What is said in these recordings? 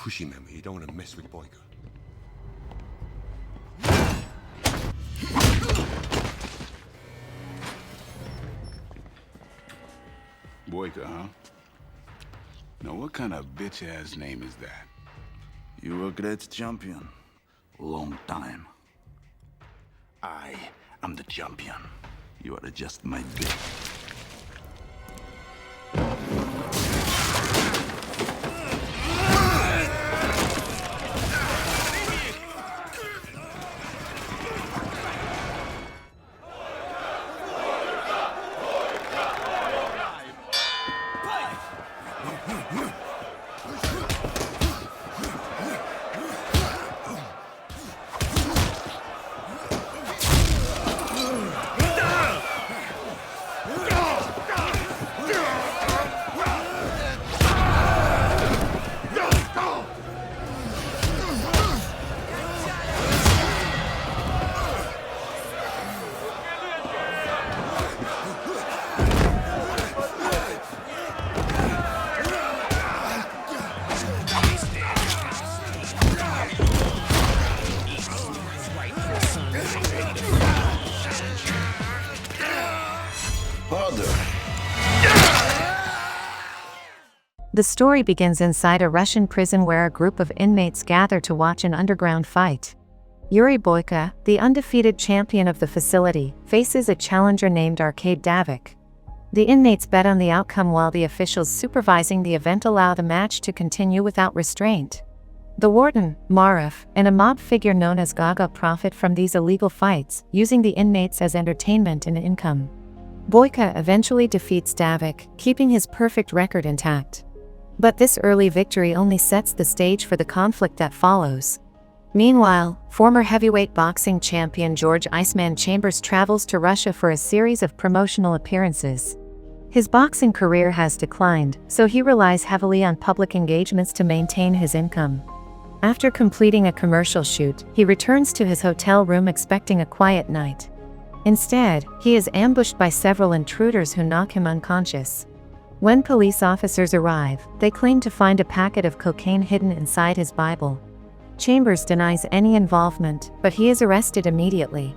pushy, remember? You don't want to mess with Boyka. Boyka, huh? Now, what kind of bitch-ass name is that? You were a great champion. Long time. I am the champion. You are just my bitch. The story begins inside a Russian prison where a group of inmates gather to watch an underground fight. Yuri Boyka, the undefeated champion of the facility, faces a challenger named Orchestrated. The inmates bet on the outcome while the officials supervising the event allow the match to continue without restraint. The warden, Marif, and a mob figure known as Gaga profit from these illegal fights, using the inmates as entertainment and income. Boyka eventually defeats Davik, keeping his perfect record intact. But this early victory only sets the stage for the conflict that follows. Meanwhile, former heavyweight boxing champion George "Iceman" Chambers travels to Russia for a series of promotional appearances. His boxing career has declined, so he relies heavily on public engagements to maintain his income. After completing a commercial shoot, he returns to his hotel room expecting a quiet night. Instead, he is ambushed by several intruders who knock him unconscious. When police officers arrive, they claim to find a packet of cocaine hidden inside his Bible. Chambers denies any involvement, but he is arrested immediately.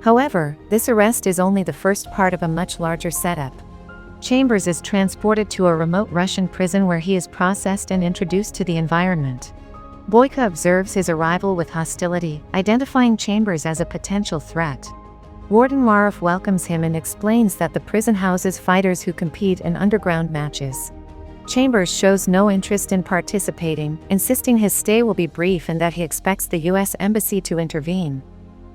However, this arrest is only the first part of a much larger setup. Chambers is transported to a remote Russian prison where he is processed and introduced to the environment. Boyka observes his arrival with hostility, identifying Chambers as a potential threat. Warden Marif welcomes him and explains that the prison houses fighters who compete in underground matches. Chambers shows no interest in participating, insisting his stay will be brief and that he expects the U.S. Embassy to intervene.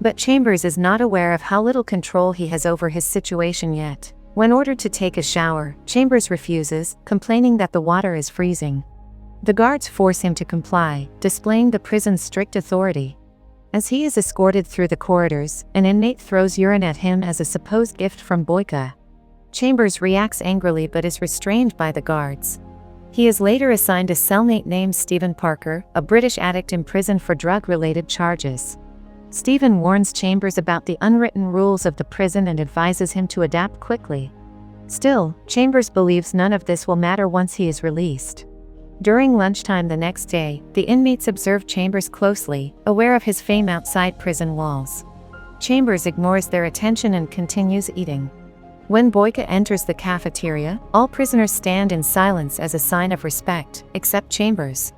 But Chambers is not aware of how little control he has over his situation yet. When ordered to take a shower, Chambers refuses, complaining that the water is freezing. The guards force him to comply, displaying the prison's strict authority. As he is escorted through the corridors, an inmate throws urine at him as a supposed gift from Boyka. Chambers reacts angrily but is restrained by the guards. He is later assigned a cellmate named Stephen Parker, a British addict imprisoned for drug-related charges. Stephen warns Chambers about the unwritten rules of the prison and advises him to adapt quickly. Still, Chambers believes none of this will matter once he is released. During lunchtime the next day, the inmates observe Chambers closely, aware of his fame outside prison walls. Chambers ignores their attention and continues eating. When Boyka enters the cafeteria, all prisoners stand in silence as a sign of respect, except Chambers.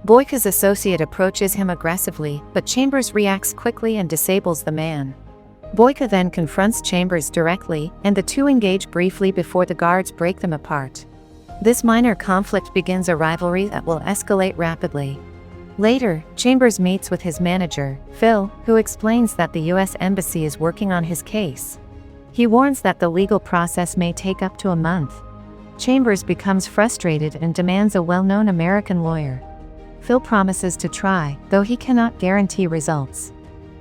Boyka's associate approaches him aggressively, but Chambers reacts quickly and disables the man. Boyka then confronts Chambers directly, and the two engage briefly before the guards break them apart. This minor conflict begins a rivalry that will escalate rapidly. Later, Chambers meets with his manager, Phil, who explains that the U.S. Embassy is working on his case. He warns that the legal process may take up to a month. Chambers becomes frustrated and demands a well-known American lawyer. Phil promises to try, though he cannot guarantee results.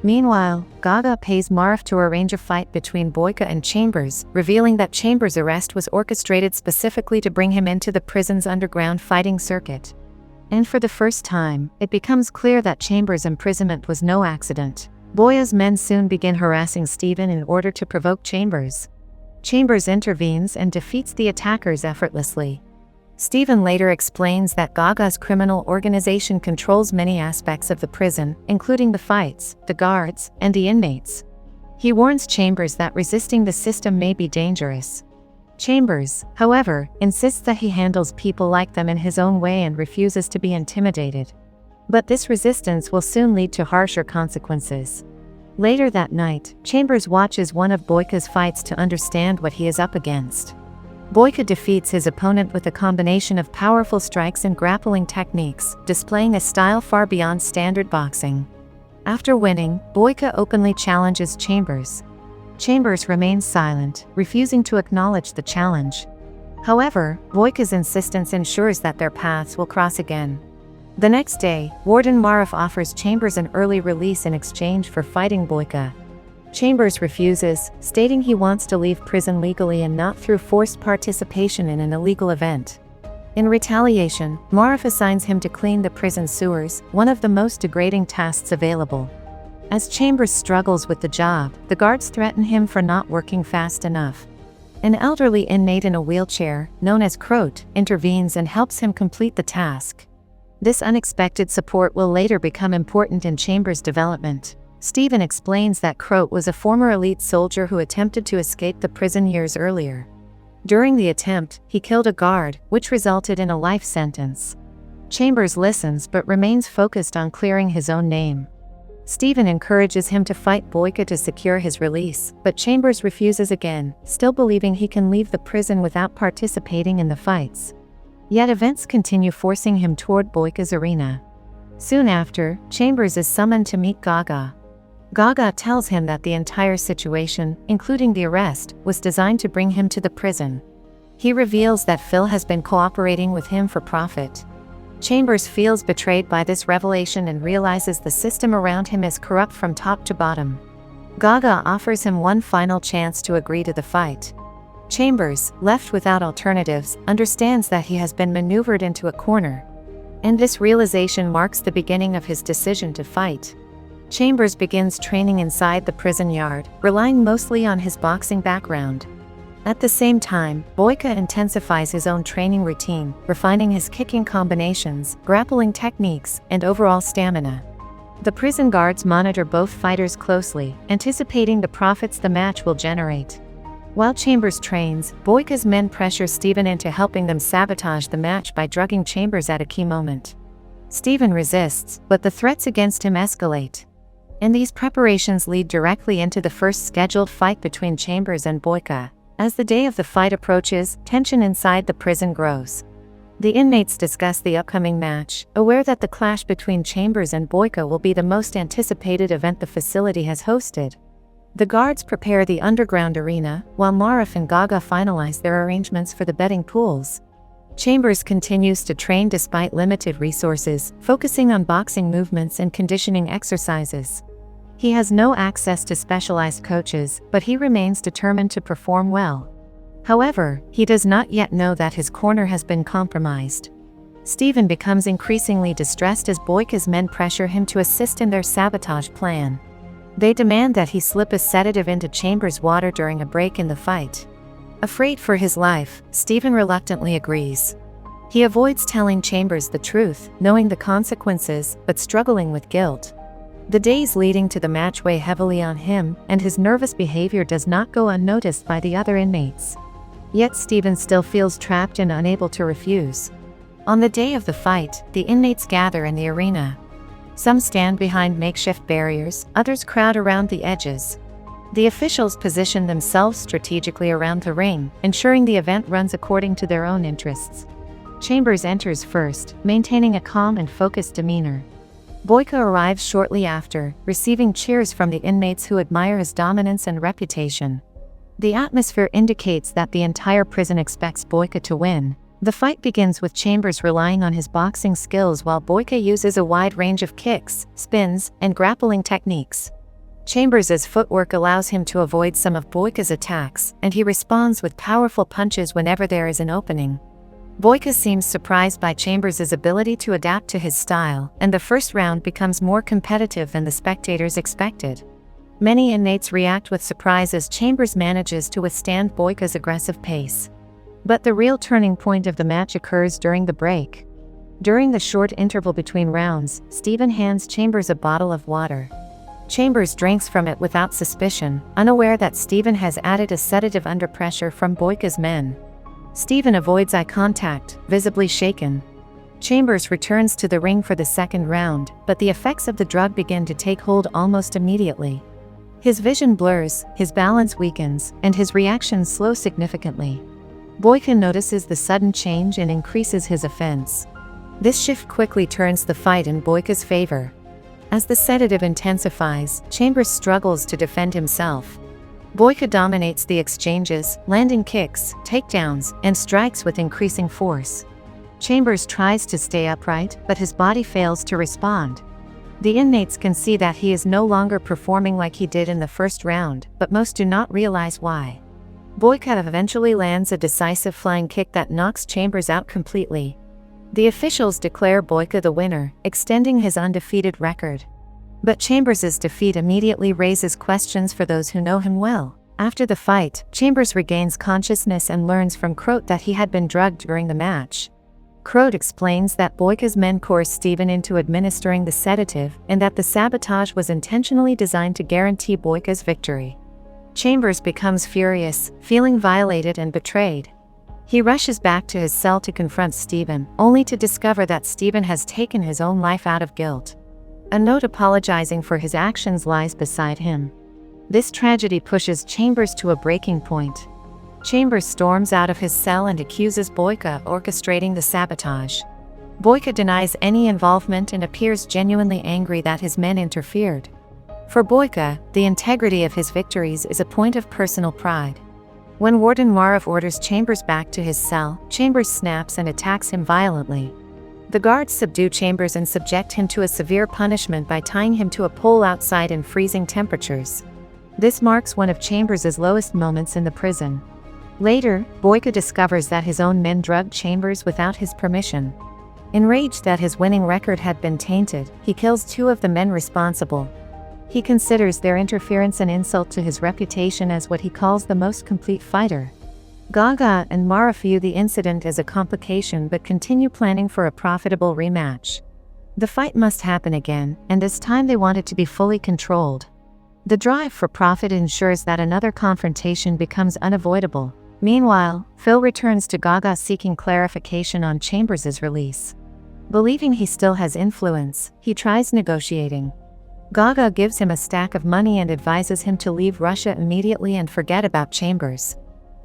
Meanwhile, Gaga pays Marif to arrange a fight between Boyka and Chambers, revealing that Chambers' arrest was orchestrated specifically to bring him into the prison's underground fighting circuit. And for the first time, it becomes clear that Chambers' imprisonment was no accident. Boyka's men soon begin harassing Stephen in order to provoke Chambers. Chambers intervenes and defeats the attackers effortlessly. Stephen later explains that Gaga's criminal organization controls many aspects of the prison, including the fights, the guards, and the inmates. He warns Chambers that resisting the system may be dangerous. Chambers, however, insists that he handles people like them in his own way and refuses to be intimidated. But this resistance will soon lead to harsher consequences. Later that night, Chambers watches one of Boyka's fights to understand what he is up against. Boyka defeats his opponent with a combination of powerful strikes and grappling techniques, displaying a style far beyond standard boxing. After winning, Boyka openly challenges Chambers. Chambers remains silent, refusing to acknowledge the challenge. However, Boyka's insistence ensures that their paths will cross again. The next day, Warden Marif offers Chambers an early release in exchange for fighting Boyka. Chambers refuses, stating he wants to leave prison legally and not through forced participation in an illegal event. In retaliation, Marif assigns him to clean the prison sewers, one of the most degrading tasks available. As Chambers struggles with the job, the guards threaten him for not working fast enough. An elderly inmate in a wheelchair, known as Croat, intervenes and helps him complete the task. This unexpected support will later become important in Chambers' development. Stephen explains that Croat was a former elite soldier who attempted to escape the prison years earlier. During the attempt, he killed a guard, which resulted in a life sentence. Chambers listens but remains focused on clearing his own name. Stephen encourages him to fight Boyka to secure his release, but Chambers refuses again, still believing he can leave the prison without participating in the fights. Yet events continue, forcing him toward Boyka's arena. Soon after, Chambers is summoned to meet Gaga. Gaga tells him that the entire situation, including the arrest, was designed to bring him to the prison. He reveals that Phil has been cooperating with him for profit. Chambers feels betrayed by this revelation and realizes the system around him is corrupt from top to bottom. Gaga offers him one final chance to agree to the fight. Chambers, left without alternatives, understands that he has been maneuvered into a corner. And this realization marks the beginning of his decision to fight. Chambers begins training inside the prison yard, relying mostly on his boxing background. At the same time, Boyka intensifies his own training routine, refining his kicking combinations, grappling techniques, and overall stamina. The prison guards monitor both fighters closely, anticipating the profits the match will generate. While Chambers trains, Boyka's men pressure Stephen into helping them sabotage the match by drugging Chambers at a key moment. Stephen resists, but the threats against him escalate. And these preparations lead directly into the first scheduled fight between Chambers and Boyka. As the day of the fight approaches, tension inside the prison grows. The inmates discuss the upcoming match, aware that the clash between Chambers and Boyka will be the most anticipated event the facility has hosted. The guards prepare the underground arena, while Marif and Gaga finalize their arrangements for the betting pools. Chambers continues to train despite limited resources, focusing on boxing movements and conditioning exercises. He has no access to specialized coaches, but he remains determined to perform well. However, he does not yet know that his corner has been compromised. Stephen becomes increasingly distressed as Boyka's men pressure him to assist in their sabotage plan. They demand that he slip a sedative into Chambers' water during a break in the fight. Afraid for his life, Stephen reluctantly agrees. He avoids telling Chambers the truth, knowing the consequences, but struggling with guilt. The days leading to the match weigh heavily on him, and his nervous behavior does not go unnoticed by the other inmates. Yet Stephen still feels trapped and unable to refuse. On the day of the fight, the inmates gather in the arena. Some stand behind makeshift barriers, others crowd around the edges. The officials position themselves strategically around the ring, ensuring the event runs according to their own interests. Chambers enters first, maintaining a calm and focused demeanor. Boyka arrives shortly after, receiving cheers from the inmates who admire his dominance and reputation. The atmosphere indicates that the entire prison expects Boyka to win. The fight begins with Chambers relying on his boxing skills while Boyka uses a wide range of kicks, spins, and grappling techniques. Chambers' footwork allows him to avoid some of Boyka's attacks, and he responds with powerful punches whenever there is an opening. Boyka seems surprised by Chambers' ability to adapt to his style, and the first round becomes more competitive than the spectators expected. Many inmates react with surprise as Chambers manages to withstand Boyka's aggressive pace. But the real turning point of the match occurs during the break. During the short interval between rounds, Stephen hands Chambers a bottle of water. Chambers drinks from it without suspicion, unaware that Stephen has added a sedative under pressure from Boyka's men. Stephen avoids eye contact, visibly shaken. Chambers returns to the ring for the second round, but the effects of the drug begin to take hold almost immediately. His vision blurs, his balance weakens, and his reactions slow significantly. Boyka notices the sudden change and increases his offense. This shift quickly turns the fight in Boyka's favor. As the sedative intensifies, Chambers struggles to defend himself. Boyka dominates the exchanges, landing kicks, takedowns, and strikes with increasing force. Chambers tries to stay upright, but his body fails to respond. The inmates can see that he is no longer performing like he did in the first round, but most do not realize why. Boyka eventually lands a decisive flying kick that knocks Chambers out completely. The officials declare Boyka the winner, extending his undefeated record. But Chambers' defeat immediately raises questions for those who know him well. After the fight, Chambers regains consciousness and learns from Croat that he had been drugged during the match. Croat explains that Boyka's men coerced Stephen into administering the sedative, and that the sabotage was intentionally designed to guarantee Boyka's victory. Chambers becomes furious, feeling violated and betrayed. He rushes back to his cell to confront Stephen, only to discover that Stephen has taken his own life out of guilt. A note apologizing for his actions lies beside him. This tragedy pushes Chambers to a breaking point. Chambers storms out of his cell and accuses Boyka of orchestrating the sabotage. Boyka denies any involvement and appears genuinely angry that his men interfered. For Boyka, the integrity of his victories is a point of personal pride. When Warden Marov orders Chambers back to his cell, Chambers snaps and attacks him violently. The guards subdue Chambers and subject him to a severe punishment by tying him to a pole outside in freezing temperatures. This marks one of Chambers' lowest moments in the prison. Later, Boyka discovers that his own men drugged Chambers without his permission. Enraged that his winning record had been tainted, he kills 2 of the men responsible. He considers their interference an insult to his reputation as what he calls the most complete fighter. Gaga and Mara view the incident as a complication but continue planning for a profitable rematch. The fight must happen again, and this time they want it to be fully controlled. The drive for profit ensures that another confrontation becomes unavoidable. Meanwhile, Phil returns to Gaga seeking clarification on Chambers' release. Believing he still has influence, he tries negotiating. Gaga gives him a stack of money and advises him to leave Russia immediately and forget about Chambers.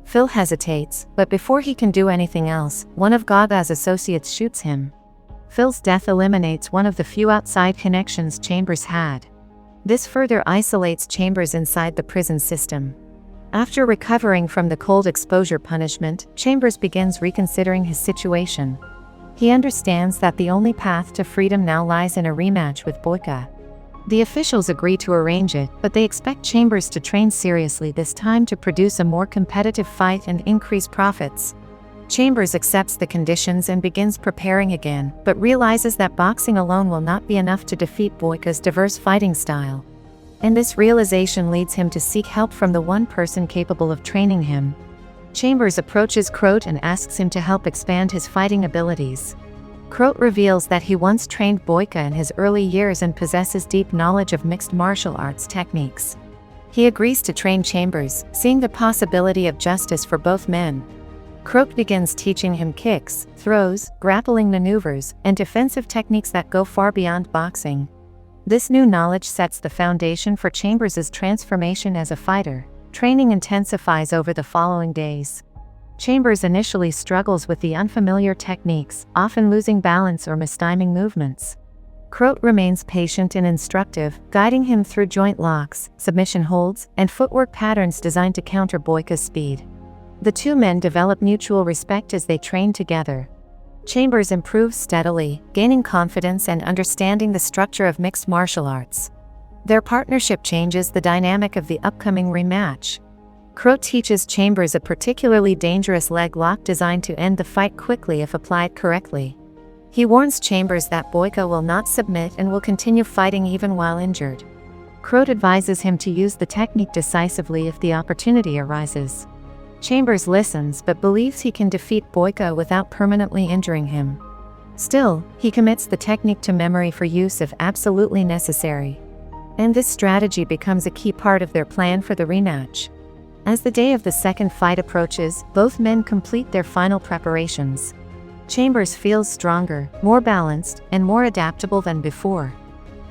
Phil hesitates, but before he can do anything else, one of Gaga's associates shoots him. Phil's death eliminates one of the few outside connections Chambers had. This further isolates Chambers inside the prison system. After recovering from the cold exposure punishment, Chambers begins reconsidering his situation. He understands that the only path to freedom now lies in a rematch with Boyka. The officials agree to arrange it, but they expect Chambers to train seriously this time to produce a more competitive fight and increase profits. Chambers accepts the conditions and begins preparing again, but realizes that boxing alone will not be enough to defeat Boyka's diverse fighting style. And this realization leads him to seek help from the one person capable of training him. Chambers approaches Croat and asks him to help expand his fighting abilities. Croat reveals that he once trained Boyka in his early years and possesses deep knowledge of mixed martial arts techniques. He agrees to train Chambers, seeing the possibility of justice for both men. Croat begins teaching him kicks, throws, grappling maneuvers, and defensive techniques that go far beyond boxing. This new knowledge sets the foundation for Chambers' transformation as a fighter. Training intensifies over the following days. Chambers initially struggles with the unfamiliar techniques, often losing balance or mistyming movements. Croat remains patient and instructive, guiding him through joint locks, submission holds, and footwork patterns designed to counter Boyka's speed. The 2 men develop mutual respect as they train together. Chambers improves steadily, gaining confidence and understanding the structure of mixed martial arts. Their partnership changes the dynamic of the upcoming rematch. Croat teaches Chambers a particularly dangerous leg lock designed to end the fight quickly if applied correctly. He warns Chambers that Boyka will not submit and will continue fighting even while injured. Croat advises him to use the technique decisively if the opportunity arises. Chambers listens but believes he can defeat Boyka without permanently injuring him. Still, he commits the technique to memory for use if absolutely necessary. And this strategy becomes a key part of their plan for the rematch. As the day of the second fight approaches, both men complete their final preparations. Chambers feels stronger, more balanced, and more adaptable than before.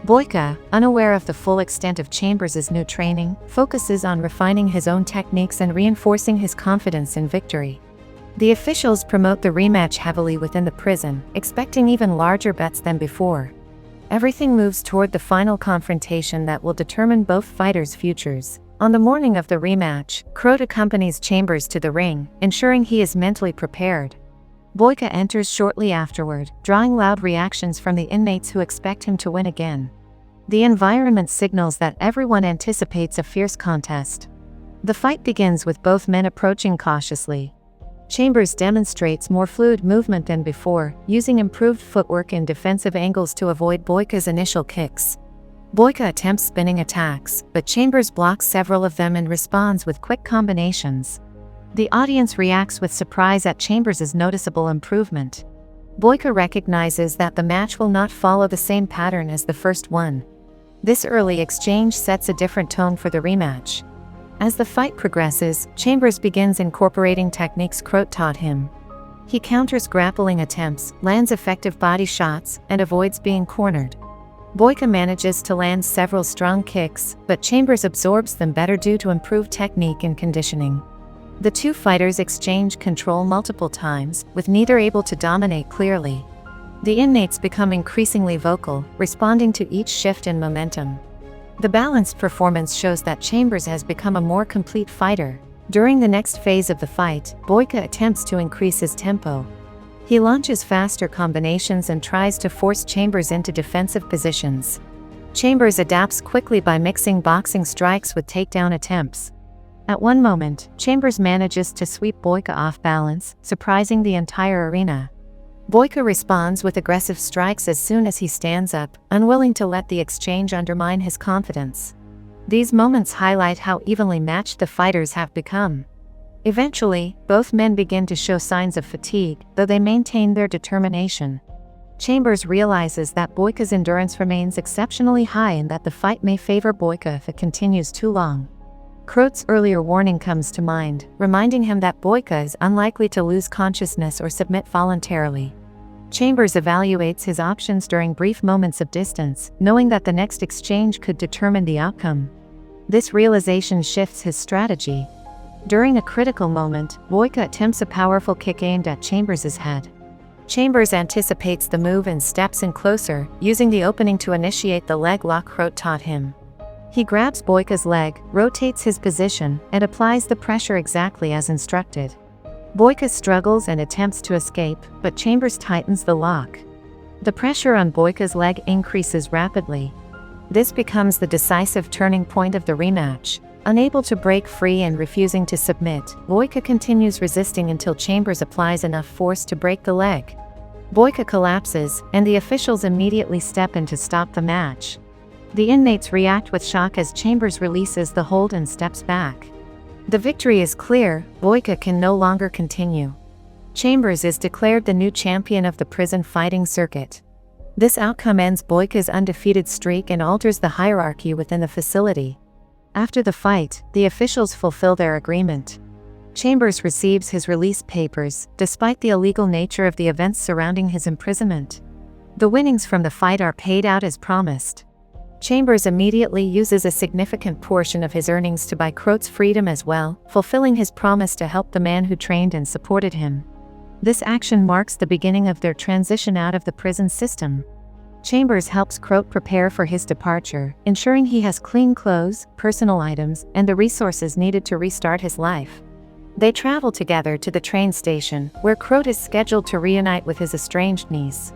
Boyka, unaware of the full extent of Chambers' new training, focuses on refining his own techniques and reinforcing his confidence in victory. The officials promote the rematch heavily within the prison, expecting even larger bets than before. Everything moves toward the final confrontation that will determine both fighters' futures. On the morning of the rematch, Croat accompanies Chambers to the ring, ensuring he is mentally prepared. Boyka enters shortly afterward, drawing loud reactions from the inmates who expect him to win again. The environment signals that everyone anticipates a fierce contest. The fight begins with both men approaching cautiously. Chambers demonstrates more fluid movement than before, using improved footwork and defensive angles to avoid Boyka's initial kicks. Boyka attempts spinning attacks, but Chambers blocks several of them and responds with quick combinations. The audience reacts with surprise at Chambers' noticeable improvement. Boyka recognizes that the match will not follow the same pattern as the first one. This early exchange sets a different tone for the rematch. As the fight progresses, Chambers begins incorporating techniques Croat taught him. He counters grappling attempts, lands effective body shots, and avoids being cornered. Boyka manages to land several strong kicks, but Chambers absorbs them better due to improved technique and conditioning. The two fighters exchange control multiple times, with neither able to dominate clearly. The inmates become increasingly vocal, responding to each shift in momentum. The balanced performance shows that Chambers has become a more complete fighter. During the next phase of the fight, Boyka attempts to increase his tempo. He launches faster combinations and tries to force Chambers into defensive positions. Chambers adapts quickly by mixing boxing strikes with takedown attempts. At one moment, Chambers manages to sweep Boyka off balance, surprising the entire arena. Boyka responds with aggressive strikes as soon as he stands up, unwilling to let the exchange undermine his confidence. These moments highlight how evenly matched the fighters have become. Eventually, both men begin to show signs of fatigue, though they maintain their determination. Chambers realizes that Boyka's endurance remains exceptionally high and that the fight may favor Boyka if it continues too long. Croat's earlier warning comes to mind, reminding him that Boyka is unlikely to lose consciousness or submit voluntarily. Chambers evaluates his options during brief moments of distance, knowing that the next exchange could determine the outcome. This realization shifts his strategy. During a critical moment, Boyka attempts a powerful kick aimed at Chambers' head. Chambers anticipates the move and steps in closer, using the opening to initiate the leg lock Croat taught him. He grabs Boyka's leg, rotates his position, and applies the pressure exactly as instructed. Boyka struggles and attempts to escape, but Chambers tightens the lock. The pressure on Boyka's leg increases rapidly. This becomes the decisive turning point of the rematch. Unable to break free and refusing to submit, Boyka continues resisting until Chambers applies enough force to break the leg. Boyka collapses, and the officials immediately step in to stop the match. The inmates react with shock as Chambers releases the hold and steps back. The victory is clear, Boyka can no longer continue. Chambers is declared the new champion of the prison fighting circuit. This outcome ends Boyka's undefeated streak and alters the hierarchy within the facility. After the fight, the officials fulfill their agreement. Chambers receives his release papers, despite the illegal nature of the events surrounding his imprisonment. The winnings from the fight are paid out as promised. Chambers immediately uses a significant portion of his earnings to buy Croat's freedom as well, fulfilling his promise to help the man who trained and supported him. This action marks the beginning of their transition out of the prison system. Chambers helps Croat prepare for his departure, ensuring he has clean clothes, personal items, and the resources needed to restart his life. They travel together to the train station, where Croat is scheduled to reunite with his estranged niece.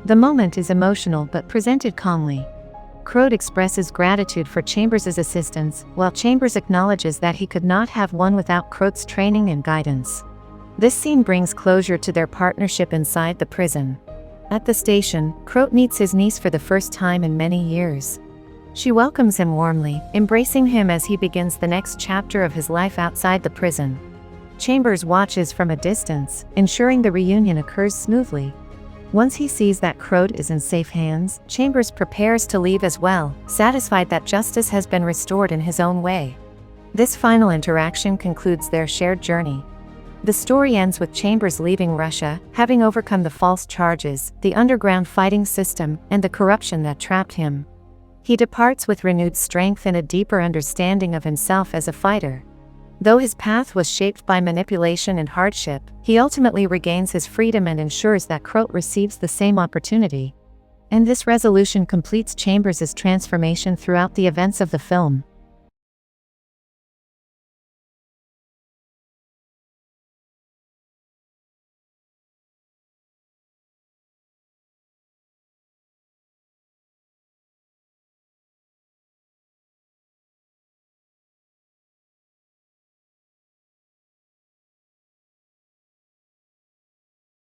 The moment is emotional but presented calmly. Croat expresses gratitude for Chambers' assistance, while Chambers acknowledges that he could not have won without Croat's training and guidance. This scene brings closure to their partnership inside the prison. At the station, Croat meets his niece for the first time in many years. She welcomes him warmly, embracing him as he begins the next chapter of his life outside the prison. Chambers watches from a distance, ensuring the reunion occurs smoothly. Once he sees that Croat is in safe hands, Chambers prepares to leave as well, satisfied that justice has been restored in his own way. This final interaction concludes their shared journey. The story ends with Chambers leaving Russia, having overcome the false charges, the underground fighting system, and the corruption that trapped him. He departs with renewed strength and a deeper understanding of himself as a fighter. Though his path was shaped by manipulation and hardship, he ultimately regains his freedom and ensures that Croat receives the same opportunity. And this resolution completes Chambers' transformation throughout the events of the film.